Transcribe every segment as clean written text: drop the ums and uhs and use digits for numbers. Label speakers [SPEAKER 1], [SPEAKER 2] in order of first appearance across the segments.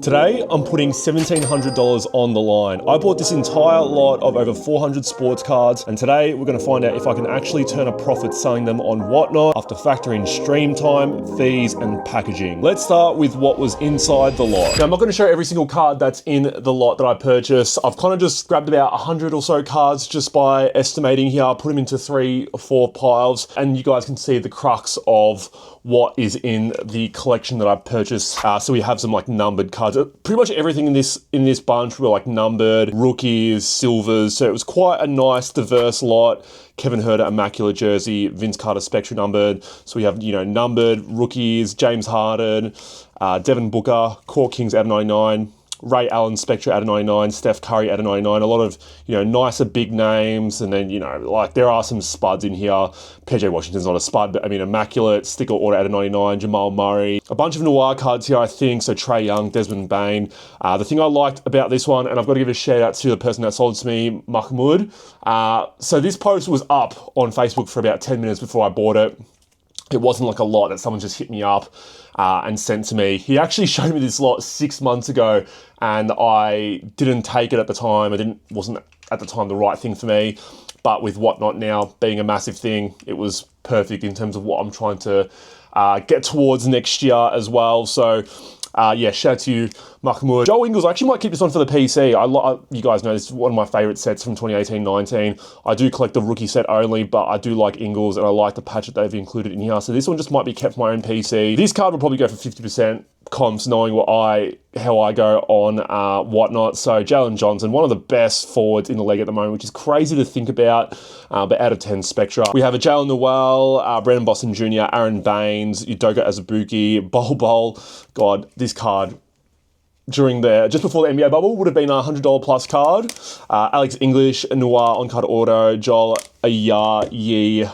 [SPEAKER 1] Today, I'm putting $1,700 on the line. I bought this entire lot of over 400 sports cards, and today we're going to find out if I can actually turn a profit selling them on Whatnot after factoring stream time, fees, and packaging. Let's start with what was inside the lot. Now, I'm not going to show every single card that's in the lot that I purchased. I've kind of just grabbed about 100 or so cards just by estimating here. I put them into 3 or 4 piles, and you guys can see the crux of what is in the collection that I've purchased. So we have some like numbered cards. Pretty much everything in this bunch were like numbered, rookies, silvers. So it was quite a nice, diverse lot. Kevin Herter Immaculate jersey, Vince Carter Spectra numbered. So we have, numbered rookies, James Harden, Devin Booker, Court Kings out of 99. Ray Allen Spectra out of 99, Steph Curry out of 99, a lot of, nicer big names. And then, there are some spuds in here. PJ Washington's not a spud, but Immaculate, Sticker Auto out of 99, Jamal Murray. A bunch of noir cards here, I think. So Trae Young, Desmond Bain. The thing I liked about this one, and I've got to give a shout out to the person that sold it to me, Mahmoud. So this post was up on Facebook for about 10 minutes before I bought it. It wasn't like a lot that someone just hit me up and sent to me. He actually showed me this lot 6 months ago, and I didn't take it at the time. Wasn't at the time the right thing for me. But with Whatnot now being a massive thing, it was perfect in terms of what I'm trying to get towards next year as well. So shout out to you, Mahmoud. Joel Ingles, I actually might keep this on for the PC. You guys know this is one of my favourite sets from 2018-19. I do collect the rookie set only, but I do like Ingles, and I like the patch that they've included in here. So this one just might be kept for my own PC. This card will probably go for 50% comps, knowing how I go on Whatnot. So Jalen Johnson, one of the best forwards in the league at the moment, which is crazy to think about, but out of 10 Spectra. We have a Jalen Noel, Brandon Boston Jr., Aaron Baines, Udoka Azubuike, Bol. God, this card just before the NBA bubble would have been a $100 plus card. Alex English, Noir on-card auto, Joel Ayayi,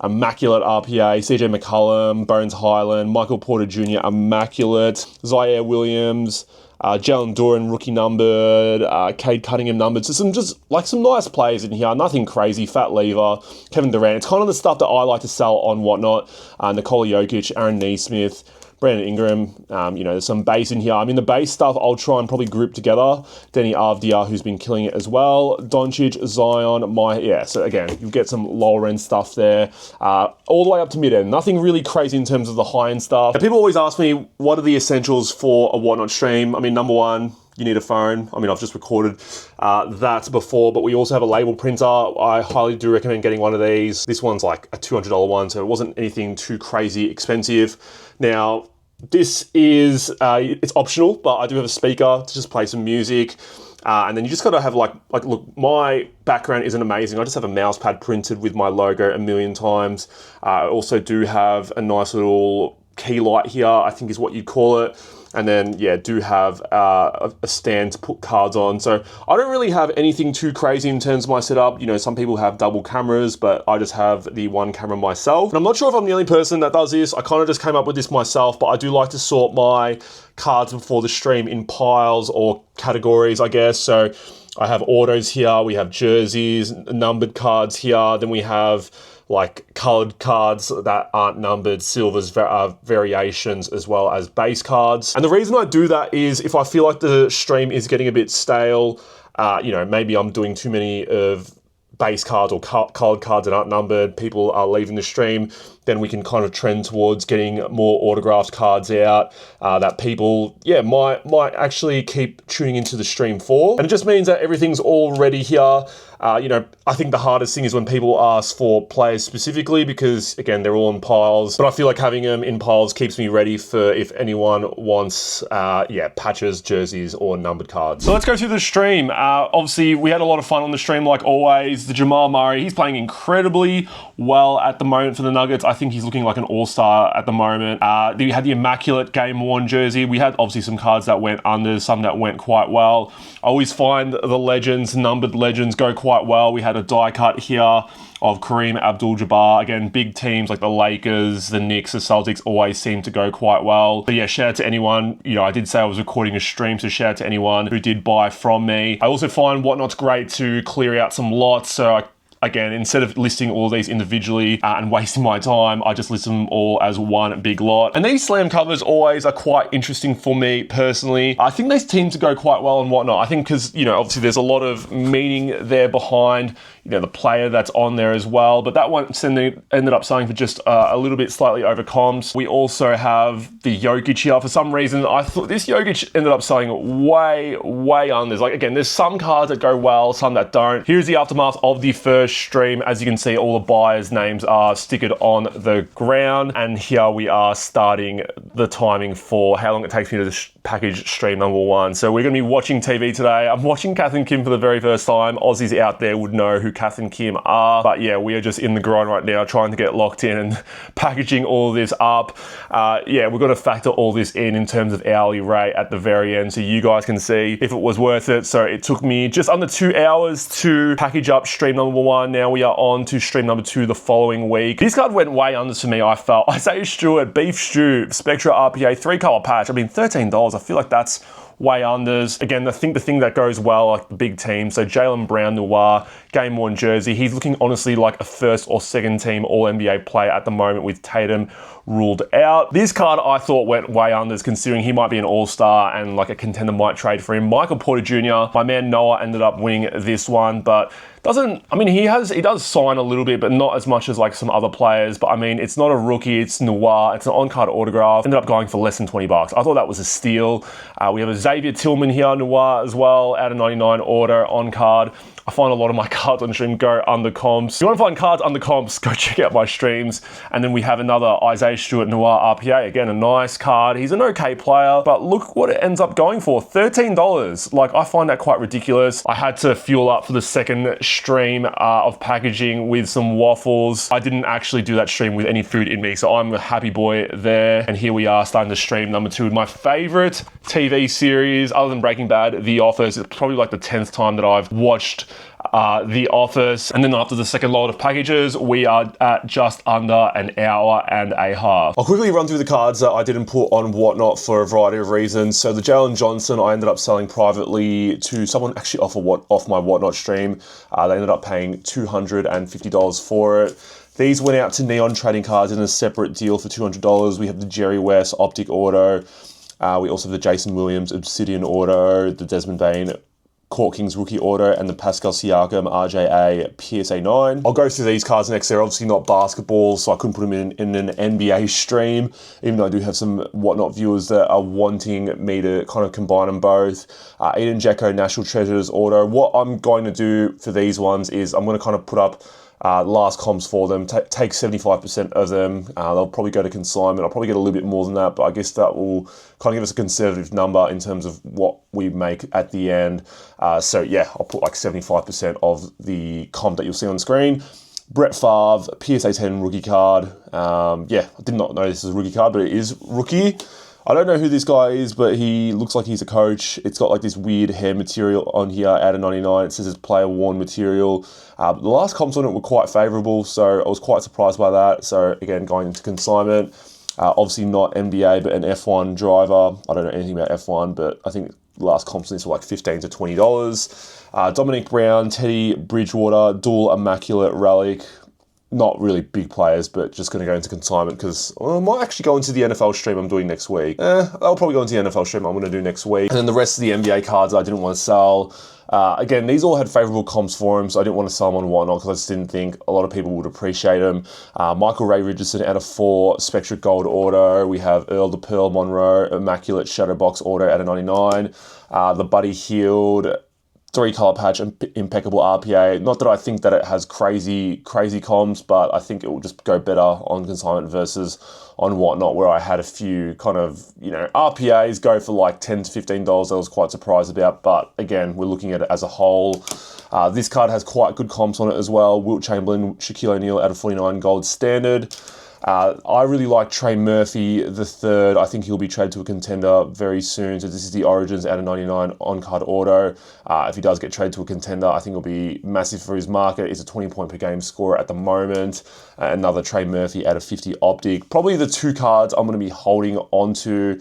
[SPEAKER 1] Immaculate RPA, CJ McCollum, Bones Highland, Michael Porter Jr., Immaculate, Zaire Williams, Jalen Duran, rookie numbered, Cade Cunningham numbered. So some nice players in here, nothing crazy. Fat Lever, Kevin Durant. It's kind of the stuff that I like to sell on Whatnot. Nikola Jokic, Aaron Nesmith, Brandon Ingram, there's some base in here. The base stuff I'll try and probably group together. Denny Avdia, who's been killing it as well. Doncic, Zion, so again, you'll get some lower end stuff there. All the way up to mid end. Nothing really crazy in terms of the high end stuff. Now, people always ask me, what are the essentials for a Whatnot stream? Number one, you need a phone. I've just recorded that before, but we also have a label printer. I highly do recommend getting one of these. This one's like a $200 one, so it wasn't anything too crazy expensive. Now, this is, it's optional, but I do have a speaker to just play some music. And then you just got to have look, my background isn't amazing. I just have a mouse pad printed with my logo a million times. I also do have a nice little key light here, I think is what you'd call it. And then, do have a stand to put cards on. So I don't really have anything too crazy in terms of my setup. Some people have double cameras, but I just have the one camera myself. And I'm not sure if I'm the only person that does this. I kind of just came up with this myself, but I do like to sort my cards before the stream in piles or categories, I guess. So I have autos here, we have jerseys, numbered cards here, then we have like colored cards that aren't numbered, silvers, variations, as well as base cards. And the reason I do that is if I feel like the stream is getting a bit stale, maybe I'm doing too many of base cards or colored cards that aren't numbered, people are leaving the stream, then we can kind of trend towards getting more autographed cards out that people, might actually keep tuning into the stream for. And it just means that everything's already here. I think the hardest thing is when people ask for players specifically, because again, they're all in piles, but I feel like having them in piles keeps me ready for if anyone wants, patches, jerseys, or numbered cards. So let's go through the stream. Obviously, we had a lot of fun on the stream, like always. The Jamal Murray, he's playing incredibly well at the moment for the Nuggets. I think he's looking like an all-star at the moment. We had the Immaculate game-worn jersey. We had obviously some cards that went under, some that went quite well. I always find the legends, numbered legends, go quite well. We had a die cut here of Kareem Abdul-Jabbar. Again, big teams like the Lakers, the Knicks, the Celtics always seem to go quite well. But shout out to anyone. I did say I was recording a stream, so shout out to anyone who did buy from me. I also find Whatnot's great to clear out some lots. So again, instead of listing all these individually and wasting my time, I just list them all as one big lot. And these slam covers always are quite interesting for me personally. I think they seem to go quite well and whatnot. I think because, obviously there's a lot of meaning there behind, the player that's on there as well. But that one ended up selling for just a little bit slightly over comps. We also have the Jokic here. For some reason, I thought this Jokic ended up selling way unders. Like, again, there's some cards that go well, some that don't. Here's the aftermath of the first stream. As you can see, all the buyers' names are stickered on the ground. And here we are starting the timing for how long it takes me to package stream number 1. So we're going to be watching TV today. I'm watching Kath and Kim for the very first time. Aussies out there would know who Kath and Kim are. But yeah, we are just in the grind right now, trying to get locked in and packaging all this up. We're going to factor all this in terms of hourly rate at the very end, so you guys can see if it was worth it. So it took me just under 2 hours to package up stream number 1. Now we are on to stream number 2 the following week. This card went way under for me, I felt. Isaiah Stewart, Beef Stew, Spectra RPA, 3-color patch. I mean, $13. I feel like that's way unders. Again, I think the thing that goes well, like the big team, so Jaylen Brown, Noir, game worn jersey. He's looking honestly like a first or second team All-NBA player at the moment with Tatum ruled out. This card I thought went way unders, considering he might be an all-star and like a contender might trade for him. Michael Porter Jr., my man Noah ended up winning this one, but he does sign a little bit, but not as much as like some other players. But I mean, it's not a rookie, it's Noir, it's an on-card autograph. Ended up going for less than $20. I thought that was a steal. We have a Xavier Tillman here, Noir as well, out of 99 order on card. I find a lot of my cards on stream go under comps. If you want to find cards under comps, go check out my streams. And then we have another Isaiah Stewart Noir RPA. Again, a nice card. He's an okay player, but look what it ends up going for, $13. Like, I find that quite ridiculous. I had to fuel up for the second stream of packaging with some waffles. I didn't actually do that stream with any food in me, so I'm a happy boy there. And here we are starting to stream number 2 with my favorite TV series, other than Breaking Bad, The Office. It's probably like the 10th time that I've watched The Office. And then after the second load of packages, we are at just under an hour and a half. I'll quickly run through the cards that I didn't put on Whatnot for a variety of reasons. So the Jalen Johnson, I ended up selling privately to someone actually off my Whatnot stream. They ended up paying $250 for it. These went out to Neon Trading Cards in a separate deal for $200. We have the Jerry West Optic Auto. We also have the Jason Williams Obsidian Auto, the Desmond Bain Court Kings Rookie Auto, and the Pascal Siakam RJA PSA 9. I'll go through these cards next. They're obviously not basketball, so I couldn't put them in an NBA stream, even though I do have some Whatnot viewers that are wanting me to kind of combine them both. Eden Dzeko National Treasures Auto. What I'm going to do for these ones is I'm going to kind of put up last comps for them, take 75% of them. They'll probably go to consignment. I'll probably get a little bit more than that, but I guess that will kind of give us a conservative number in terms of what we make at the end. So yeah, I'll put like 75% of the comp that you'll see on screen. Brett Favre, PSA 10 rookie card. I did not know this is a rookie card, but it is rookie. I don't know who this guy is, but he looks like he's a coach. It's got like this weird hair material on here out of 99. It says it's player worn material. The last comps on it were quite favourable, so I was quite surprised by that. So again, going into consignment. Obviously not NBA, but an F1 driver. I don't know anything about F1, but I think the last comps on this were like $15 to $20. Dominic Brown, Teddy Bridgewater, dual immaculate relic. Not really big players, but just going to go into consignment because I might actually go into the NFL stream I'm doing next week. I'll probably go into the NFL stream I'm going to do next week. And then the rest of the NBA cards I didn't want to sell. Again, these all had favourable comps for them, so I didn't want to sell them on Whatnot because I just didn't think a lot of people would appreciate them. Michael Ray Richardson out of 4, Spectra Gold Auto. We have Earl DePearl Monroe, Immaculate Shadowbox Auto out of 99. The Buddy Hield 3-color patch, impeccable RPA. Not that I think that it has crazy comms, but I think it will just go better on consignment versus on Whatnot, where I had a few kind of, RPAs go for like $10 to $15 I was quite surprised about. But again, we're looking at it as a whole. This card has quite good comps on it as well. Wilt Chamberlain, Shaquille O'Neal out of 49 gold standard. I really like Trey Murphy the third. I think he'll be traded to a contender very soon. So this is the Origins out of 99 on-card auto. If he does get traded to a contender, I think it'll be massive for his market. He's a 20-point per game scorer at the moment. Another Trey Murphy out of 50 Optic. Probably the two cards I'm going to be holding onto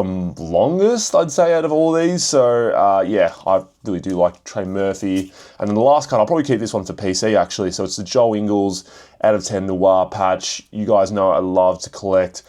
[SPEAKER 1] the longest, I'd say, out of all these. So yeah, I really do like Trey Murphy. And then the last card, I'll probably keep this one for PC actually. So it's the Joe Ingles out of 10 Noir patch. You guys know I love to collect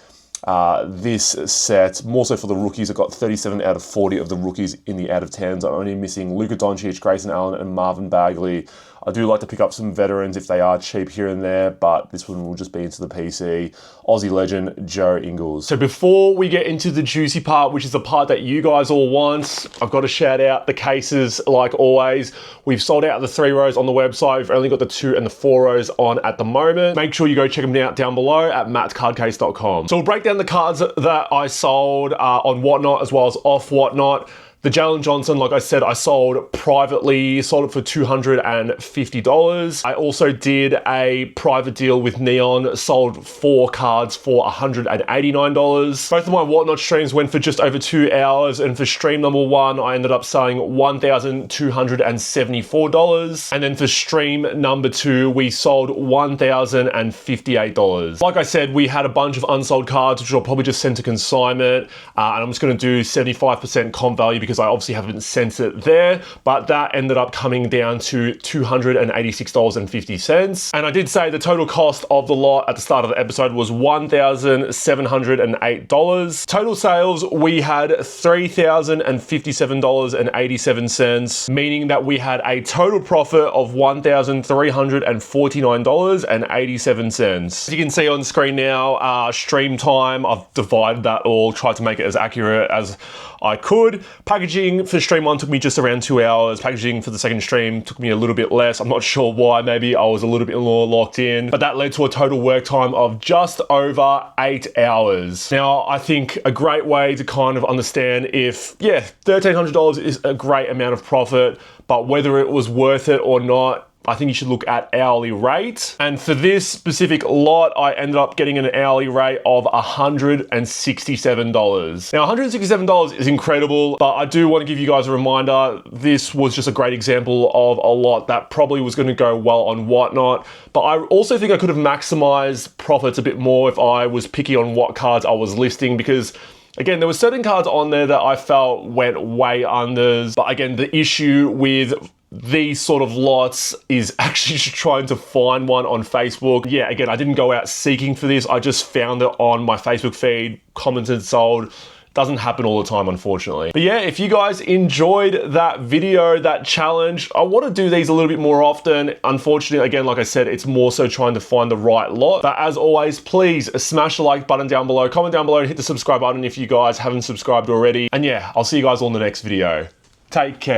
[SPEAKER 1] this set, more so for the rookies. I got 37 out of 40 of the rookies in the out of 10s. I'm only missing Luka Doncic, Grayson Allen, and Marvin Bagley. I do like to pick up some veterans if they are cheap here and there, but this one will just be into the PC. Aussie legend, Joe Ingles. So before we get into the juicy part, which is the part that you guys all want, I've got to shout out the cases like always. We've sold out the 3 rows on the website. We've only got the 2 and the 4 rows on at the moment. Make sure you go check them out down below at mattscardcase.com. So we'll break down the cards that I sold on Whatnot as well as off Whatnot. The Jalen Johnson, like I said, I sold privately, sold it for $250. I also did a private deal with Neon, sold 4 cards for $189. Both of my Whatnot streams went for just over 2 hours, and for stream number 1, I ended up selling $1,274. And then for stream number 2, we sold $1,058. Like I said, we had a bunch of unsold cards, which I'll probably just send to consignment, and I'm just gonna do 75% comp value because I obviously haven't sent it there, but that ended up coming down to $286.50. And I did say the total cost of the lot at the start of the episode was $1,708. Total sales, we had $3,057.87, meaning that we had a total profit of $1,349.87. As you can see on screen now, stream time, I've divided that all, tried to make it as accurate as I could. Packaging for stream 1 took me just around 2 hours. Packaging for the second stream took me a little bit less. I'm not sure why, maybe I was a little bit more locked in, but that led to a total work time of just over 8 hours. Now, I think a great way to kind of understand if, yeah, $1,300 is a great amount of profit, but whether it was worth it or not, I think you should look at hourly rate. And for this specific lot, I ended up getting an hourly rate of $167. Now, $167 is incredible, but I do want to give you guys a reminder, this was just a great example of a lot that probably was going to go well on Whatnot, but I also think I could have maximized profits a bit more if I was picky on what cards I was listing, because again, there were certain cards on there that I felt went way unders, but again, the issue with these sort of lots is actually just trying to find one on Facebook. Yeah, again, I didn't go out seeking for this. I just found it on my Facebook feed, commented, sold. Doesn't happen all the time, unfortunately. But yeah, if you guys enjoyed that video, that challenge, I want to do these a little bit more often. Unfortunately, again, like I said, it's more so trying to find the right lot. But as always, please smash the like button down below, comment down below, and hit the subscribe button if you guys haven't subscribed already. And yeah, I'll see you guys all in the next video. Take care.